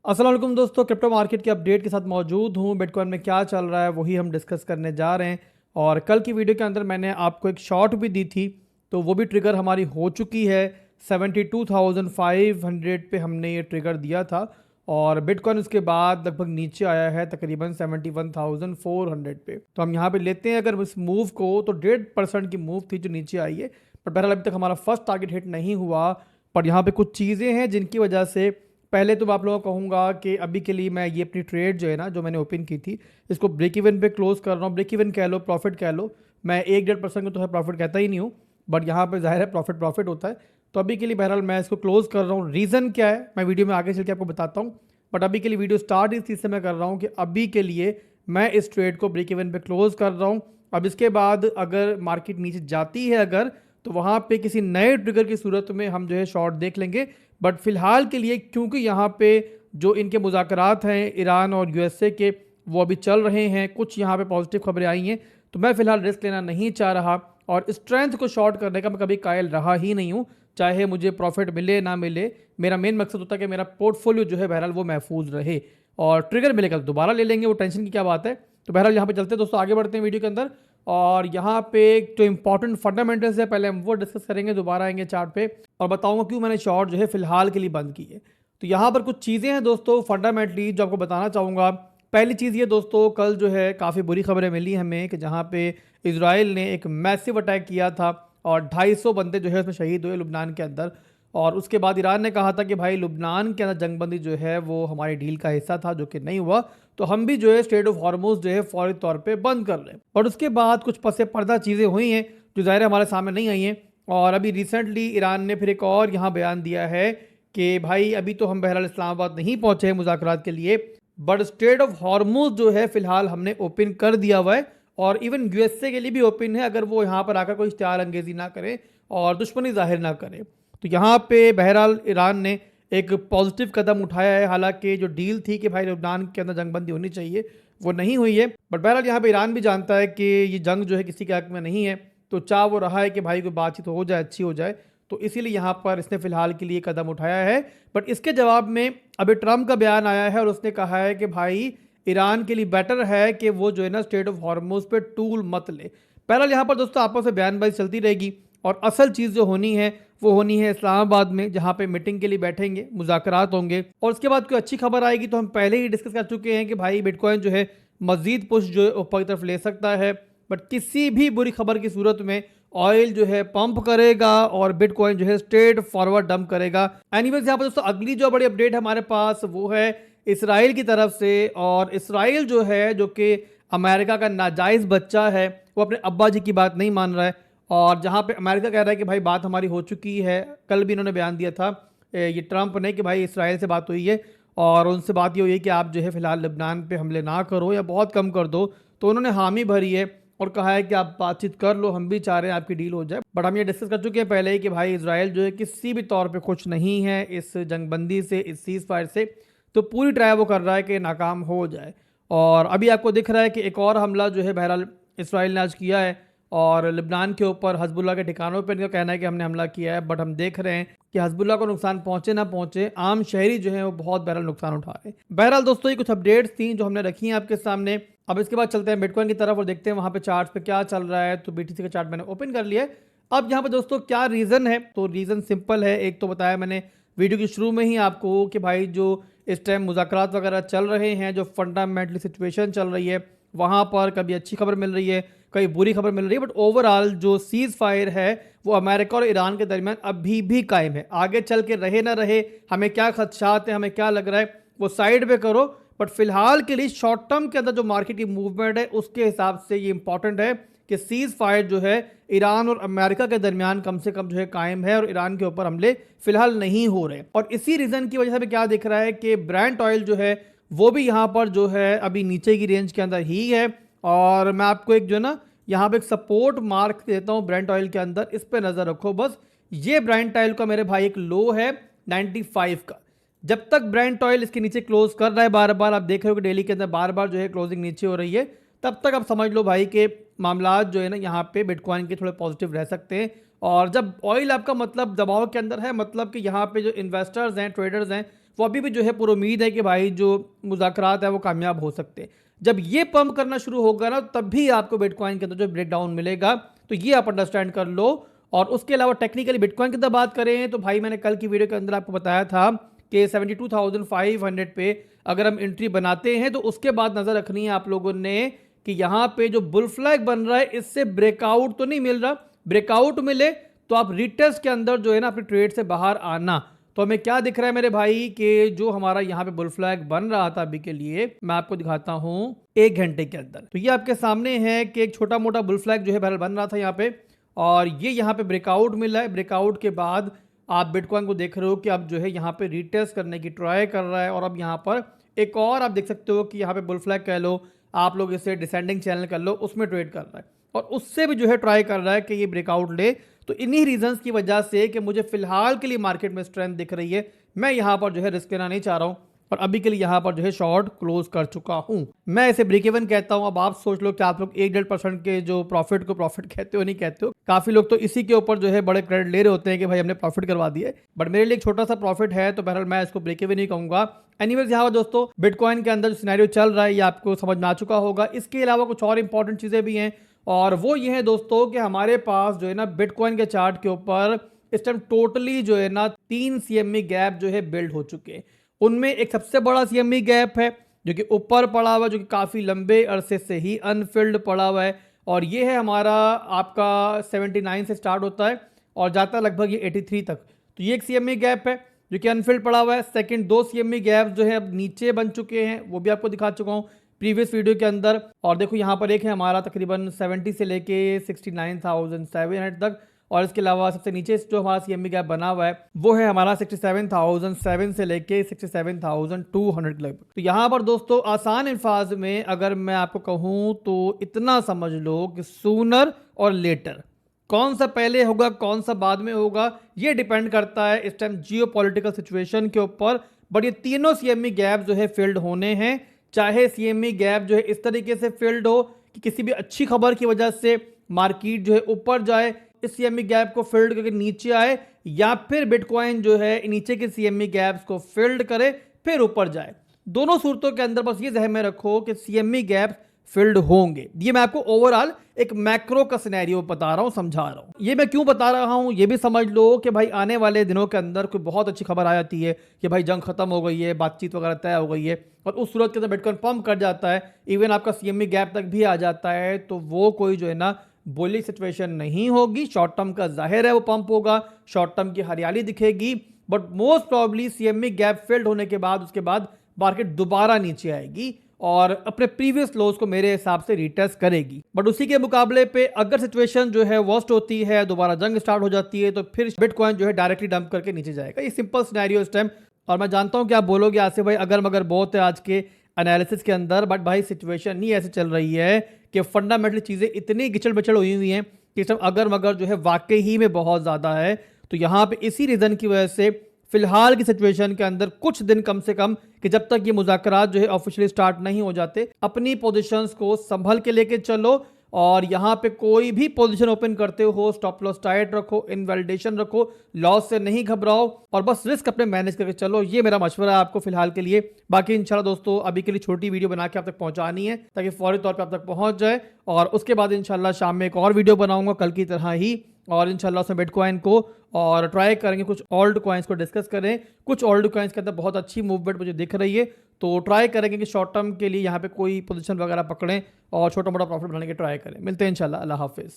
अस्सलाम वालेकुम दोस्तों, क्रिप्टो मार्केट के अपडेट के साथ मौजूद हूँ। बिटकॉइन में क्या चल रहा है वही हम डिस्कस करने जा रहे हैं। और कल की वीडियो के अंदर मैंने आपको एक शॉर्ट भी दी थी, तो वो भी ट्रिगर हमारी हो चुकी है। 72,500 पे हमने ये ट्रिगर दिया था और बिटकॉइन उसके बाद लगभग नीचे आया है तकरीबन 71,400 पे। तो हम यहाँ पे लेते हैं अगर इस मूव को, तो 1.5% की मूव थी जो नीचे आई है। पर बहरहाल अभी तक हमारा फर्स्ट टारगेट हिट नहीं हुआ। पर यहाँ पे कुछ चीज़ें हैं जिनकी वजह से पहले तो मैं आप लोगों को कहूँगा कि अभी के लिए मैं ये अपनी ट्रेड जो है ना, जो मैंने ओपन की थी, इसको ब्रेक इवन पे क्लोज कर रहा हूँ। ब्रेक इवन कह लो, प्रॉफिट कह लो। मैं 1-1.5% को तो है प्रॉफिट कहता ही नहीं हूँ, बट यहाँ पे जाहिर है प्रॉफिट प्रॉफिट होता है। तो अभी के लिए बहरहाल मैं इसको क्लोज कर रहा हूँ। रीज़न क्या है मैं वीडियो में आगे चल के आपको बताता हूँ, बट अभी के लिए वीडियो स्टार्ट इस चीज़ से मैं कर रहा हूँ कि अभी के लिए मैं इस ट्रेड को ब्रेक इवन पे क्लोज कर रहा हूँ। अब इसके बाद अगर मार्केट नीचे जाती है अगर, तो वहाँ पे किसी नए ट्रिगर की सूरत में हम जो है शॉर्ट देख लेंगे। बट फिलहाल के लिए क्योंकि यहाँ पे जो इनके मुज़ाकरात हैं ईरान और यूएसए के, वो अभी चल रहे हैं, कुछ यहाँ पे पॉजिटिव खबरें आई हैं, तो मैं फ़िलहाल रिस्क लेना नहीं चाह रहा। और स्ट्रेंथ को शॉर्ट करने का मैं कभी कायल रहा ही नहीं हूँ, चाहे मुझे प्रॉफिट मिले ना मिले। मेरा मेन मकसद होता है कि मेरा पोर्टफोलियो जो है बहरहाल वो महफूज रहे, और ट्रिगर मिलेगा तो दोबारा ले लेंगे, वो टेंशन की क्या बात है। तो बहरहाल यहाँ पे चलते हैं दोस्तों, आगे बढ़ते हैं वीडियो के अंदर। और यहाँ पे जो इंपॉर्टेंट फंडामेंटल्स है पहले हम वो डिस्कस करेंगे, दोबारा आएंगे चार्ट पे और बताऊंगा क्यों मैंने शॉर्ट जो है फिलहाल के लिए बंद की है। तो यहाँ पर कुछ चीज़ें हैं दोस्तों फंडामेंटली जो आपको बताना चाहूँगा। पहली चीज़ ये दोस्तों, कल जो है काफ़ी बुरी खबरें मिली हमें कि जहाँ पे इजराइल ने एक मैसिव अटैक किया था और 250 बंदे जो है उसमें शहीद हुए लुबनान के अंदर। और उसके बाद ईरान ने कहा था कि भाई लुबनान के अंदर जंगबंदी जो है वो हमारी डील का हिस्सा था, जो कि नहीं हुआ। तो हम भी जो है स्टेट ऑफ हॉर्मुज़ जो है फौरी तौर पे बंद कर रहे हैं। और उसके बाद कुछ पसे पर्दा चीज़ें हुई हैं जो ज़ाहिर हमारे सामने नहीं आई हैं। और अभी रिसेंटली ईरान ने फिर एक और यहाँ बयान दिया है कि भाई अभी तो हम बहरहाल इस्लामाबाद नहीं पहुँचे हैं मुज़ाकरात के लिए, बट स्टेट ऑफ हॉर्मुज़ जो है फ़िलहाल हमने ओपन कर दिया हुआ है। और इवन यूएसए के लिए भी ओपन है, अगर वो यहाँ पर आकर कोई इश्तिहार अंगेज़ी ना करे और दुश्मनी जाहिर ना करे। तो यहाँ पे बहरहाल ईरान ने एक पॉजिटिव कदम उठाया है। हालांकि जो डील थी कि भाई लुबनान के अंदर जंगबंदी होनी चाहिए, वो नहीं हुई है। बट बहरहाल यहाँ पे ईरान भी जानता है कि ये जंग जो है किसी के हक में नहीं है, तो चाह वो रहा है कि भाई कोई बातचीत हो जाए, अच्छी हो जाए। तो इसीलिए यहाँ पर इसने फिलहाल के लिए कदम उठाया है। बट इसके जवाब में अभी ट्रंप का बयान आया है और उसने कहा है कि भाई ईरान के लिए बेटर है कि वो जो है ना स्टेट ऑफ हॉर्मुज़ पे टूल मत ले। बहरहाल यहाँ पर दोस्तों आपस में बयानबाजी चलती रहेगी और असल चीज़ जो होनी है वो होनी है इस्लामाबाद में, जहाँ पे मीटिंग के लिए बैठेंगे, मुज़ाकरात होंगे। और उसके बाद कोई अच्छी खबर आएगी तो हम पहले ही डिस्कस कर चुके हैं कि भाई बिटकॉइन जो है मज़ीद पुश जो है ऊपर की तरफ ले सकता है। बट किसी भी बुरी खबर की सूरत में ऑयल जो है पंप करेगा और बिटकॉइन जो है स्ट्रेट फॉरवर्ड डंप करेगा। एनीवेज यहाँ पर दोस्तों अगली जो बड़ी अपडेट हमारे पास वो है इसराइल की तरफ से। और इसराइल जो है, जो कि अमेरिका का नाजायज़ बच्चा है, वो अपने अब्बा जी की बात नहीं मान रहा है। और जहाँ पे अमेरिका कह रहा है कि भाई बात हमारी हो चुकी है, कल भी इन्होंने बयान दिया था ये ट्रंप ने कि भाई इसराइल से बात हुई है और उनसे बात ये हुई है कि आप जो है फ़िलहाल लेबनान पे हमले ना करो या बहुत कम कर दो। तो उन्होंने हामी भरी है और कहा है कि आप बातचीत कर लो, हम भी चाह रहे हैं आपकी डील हो जाए। बट हम ये डिस्कस कर चुके हैं पहले ही कि भाई इसराइल जो है किसी भी तौर पर खुश नहीं है इस जंगबंदी से, इस सीज़ फायर से। तो पूरी ट्राई वो कर रहा है कि नाकाम हो जाए। और अभी आपको दिख रहा है कि एक और हमला जो है बहरहाल इसराइल ने आज किया है और लेबनान के ऊपर हिजबुल्लाह के ठिकानों पर इनका कहना है कि हमने हमला किया है। बट हम देख रहे हैं कि हिजबुल्लाह को नुकसान पहुंचे ना पहुंचे, आम शहरी जो है वो बहुत बहरहाल नुकसान उठा रहे हैं। बहरहाल दोस्तों ये कुछ अपडेट्स थी जो हमने रखी हैं आपके सामने। अब इसके बाद चलते हैं बिटकॉइन की तरफ और देखते हैं वहाँ पे चार्ट पे क्या चल रहा है। तो बीटीसी का चार्ट मैंने ओपन कर लिया है। अब यहाँ पे दोस्तों क्या रीज़न है, तो रीज़न सिंपल है। एक तो बताया मैंने वीडियो के शुरू में ही आपको कि भाई जो इस टाइम मुज़ाकरात वगैरह चल रहे हैं, जो फंडामेंटली सिचुएशन चल रही है, वहाँ पर कभी अच्छी खबर मिल रही है, कई बुरी खबर मिल रही है। बट ओवरऑल जो सीज़ फायर है वो अमेरिका और ईरान के दरमियान अभी भी कायम है। आगे चल के रहे ना रहे, हमें क्या खदशात हैं, हमें क्या लग रहा है, वो साइड पे करो। बट फिलहाल के लिए शॉर्ट टर्म के अंदर जो मार्केट की मूवमेंट है उसके हिसाब से ये इंपॉर्टेंट है कि सीज़ फायर जो है ईरान और अमेरिका के दरमियान कम से कम जो है कायम है और ईरान के ऊपर हमले फिलहाल नहीं हो रहे। और इसी रीज़न की वजह से भी क्या दिख रहा है कि ब्रेंट ऑयल जो है वो भी यहाँ पर जो है अभी नीचे की रेंज के अंदर ही है। और मैं आपको एक जो है ना यहाँ पे एक सपोर्ट मार्क देता हूँ ब्रेंट ऑयल के अंदर, इस पे नज़र रखो बस। ये ब्रेंट ऑयल का मेरे भाई एक लो है 95 का। जब तक ब्रेंट ऑयल इसके नीचे क्लोज कर रहा है, बार बार आप देख रहे हो कि डेली के अंदर बार बार जो है क्लोजिंग नीचे हो रही है, तब तक आप समझ लो भाई के मामला जो है ना यहाँ पे बिटकॉइन के थोड़े पॉजिटिव रह सकते हैं। और जब ऑयल आपका मतलब दबाव के अंदर है, मतलब कि यहाँ पे जो इन्वेस्टर्स हैं, ट्रेडर्स हैं, वो अभी भी जो है पूरी उम्मीद है कि भाई जो मुज़ाकरात है वो कामयाब हो सकते हैं। जब ये पंप करना शुरू होगा ना, तब भी आपको बिटकॉइन के अंदर जो ब्रेकडाउन मिलेगा, तो ये आप अंडरस्टैंड कर लो। और उसके अलावा टेक्निकली बिटकॉइन की अंदर बात करें तो भाई मैंने कल की वीडियो के अंदर आपको बताया था कि 72,500 पे अगर हम एंट्री बनाते हैं तो उसके बाद नज़र रखनी है आप लोगों ने कि यहाँ पे जो बुल फ्लैग बन रहा है इससे ब्रेकआउट तो नहीं मिल रहा। ब्रेकआउट मिले तो आप रिटेस्ट के अंदर जो है ना अपने ट्रेड से बाहर आना। तो हमें क्या दिख रहा है मेरे भाई कि जो हमारा यहाँ पे बुल फ्लैग बन रहा था अभी के लिए, मैं आपको दिखाता हूँ 1 घंटे के अंदर। तो ये आपके सामने है कि एक छोटा मोटा बुल फ्लैग जो है बहरहाल बन रहा था यहाँ पे, और ये यहाँ पे ब्रेकआउट मिला है। ब्रेकआउट के बाद आप बिटकॉइन को देख रहे हो कि अब जो है यहाँ पे रिटेस्ट करने की ट्राई कर रहा है, और अब यहाँ पर एक और आप देख सकते हो कि यहाँ पे बुल फ्लैग कह लो, आप लोग इसे डिसेंडिंग चैनल कर लो, उसमें ट्रेड कर रहा है और उससे भी जो है ट्राई कर रहा है कि ये ब्रेकआउट ले। तो इन्हीं रीजंस की वजह से कि मुझे फिलहाल के लिए मार्केट में स्ट्रेंथ दिख रही है, मैं यहाँ पर जो है रिस्क लेना नहीं चाह रहा हूँ और अभी के लिए यहाँ पर जो है शॉर्ट क्लोज कर चुका हूँ। मैं इसे ब्रेक इवन कहता हूँ। अब आप सोच लो कि आप लोग 1-1.5% के जो प्रॉफिट को प्रॉफिट कहते हो नहीं कहते हो। काफी लोग तो इसी के ऊपर जो है बड़े क्रेडिट ले रहे होते हैं कि भाई हमने प्रॉफिट करवा दिए, बट मेरे लिए एक छोटा सा प्रॉफिट है, तो बहरहाल मैं इसको ब्रेक इवन नहीं कहूंगा। एनीवेज यहाँ पर दोस्तों बिटकॉइन के अंदर जो सिनेरियो चल रहा है ये आपको समझ में आ चुका होगा। इसके अलावा कुछ और इंपॉर्टेंट चीजें भी हैं, और वो ये है दोस्तों कि हमारे पास जो है ना बिटकॉइन के चार्ट के ऊपर इस टाइम टोटली जो है ना 3 CME गैप जो है बिल्ड हो चुके हैं। उनमें एक सबसे बड़ा CME गैप है जो कि ऊपर पड़ा हुआ है, जो कि काफ़ी लंबे अरसे से ही अनफिल्ड पड़ा हुआ है, और ये है हमारा आपका 79 से स्टार्ट होता है और जाता है लगभग ये 83 तक। तो ये एक CME गैप है जो कि अनफिल्ड पड़ा हुआ है। सेकंड 2 CME गैप जो है अब नीचे बन चुके हैं, वो भी आपको दिखा चुका हूँ प्रीवियस वीडियो के अंदर। और देखो यहाँ पर एक है हमारा तकरीबन 70 से लेके 69,700 तक, और इसके अलावा सबसे नीचे जो हमारा CME गैप बना हुआ है वो है हमारा 67,007 से लेके 67,200 लगभग। तो यहाँ पर दोस्तों आसान अल्फाज में अगर मैं आपको कहूँ तो इतना समझ लो कि सूनर और लेटर, कौन सा पहले होगा कौन सा बाद में होगा, ये डिपेंड करता है इस टाइम जियोपॉलिटिकल सिचुएशन के ऊपर। बट ये तीनों CME गैप जो है फिल्ड होने हैं, चाहे CME गैप जो है इस तरीके से फिल्ड हो कि किसी भी अच्छी खबर की वजह से मार्केट जो है ऊपर जाए, इस CME गैप को फिल्ड करके नीचे आए, या फिर बिटकॉइन जो है नीचे के CME गैप्स को फिल्ड करे फिर ऊपर जाए। दोनों सूरतों के अंदर बस ये ज़हन में रखो कि CME गैप फिल्ड होंगे। ये मैं आपको ओवरऑल एक मैक्रो का सिनेरियो बता रहा हूँ, समझा रहा हूँ। ये मैं क्यों बता रहा हूँ ये भी समझ लो कि भाई आने वाले दिनों के अंदर कोई बहुत अच्छी खबर आ जाती है कि भाई जंग खत्म हो गई है, बातचीत वगैरह तय हो गई है, और उस सूरत के अंदर बिटकॉइन पंप कर जाता है, इवन आपका CME गैप तक भी आ जाता है, तो वो कोई जो है ना बुलिश सिचुएशन नहीं होगी। शॉर्ट टर्म का जाहिर है वो पंप होगा, शॉर्ट टर्म की हरियाली दिखेगी, but most probably CME gap field होने के बाद उसके बाद मार्केट दोबारा नीचे आएगी और अपने प्रीवियस लोज को मेरे हिसाब से रिटेस्ट करेगी। बट उसी के मुकाबले पे अगर सिचुएशन जो है वर्स्ट होती है, दोबारा जंग स्टार्ट हो जाती है, तो फिर बिटकॉइन जो है डायरेक्टली डंप करके नीचे जाएगा। ये सिंपल सिनेरियो इस टाइम। और मैं जानता हूं कि आप बोलोगे आसिफ भाई अगर मगर बहुत है आज के एनालिसिस के अंदर, बट भाई सिचुएशन नहीं ऐसे चल रही है कि फंडामेंटली चीज़ें इतनी गिचड़ बिचड़ हुई हैं कि सब अगर मगर जो है वाकई ही में बहुत ज़्यादा है। तो यहाँ पे इसी रीज़न की वजह से फिलहाल की सिचुएशन के अंदर कुछ दिन कम से कम कि जब तक ये मुज़ाकरात जो है ऑफिशियली स्टार्ट नहीं हो जाते, अपनी पोजीशंस को संभल के लेके चलो, और यहाँ पे कोई भी पोजीशन ओपन करते हो स्टॉप लॉस टाइट रखो, इनवैलिडेशन रखो, लॉस से नहीं घबराओ, और बस रिस्क अपने मैनेज करके चलो। ये मेरा मशवरा है आपको फिलहाल के लिए। बाकी इंशाल्लाह दोस्तों अभी के लिए छोटी वीडियो बना के आप तक पहुंचानी है ताकि फौरी तौर पे आप तक पहुंच जाए, और उसके बाद इंशाल्लाह शाम में एक और वीडियो बनाऊंगा कल की तरह ही, और इंशाल्लाह उसमें बिटकॉइन को और ट्राई करेंगे, कुछ ओल्ड कॉइन्स को डिस्कस करें। कुछ ओल्ड कॉइन्स के अंदर बहुत अच्छी मूवमेंट मुझे दिख रही है, तो ट्राई करेंगे कि शॉर्ट टर्म के लिए यहाँ पे कोई पोजीशन वगैरह पकड़ें और छोटा मोटा प्रॉफिट बनाने की ट्राई करें। मिलते हैं इंशाल्लाह। अल्लाह हाफिज़।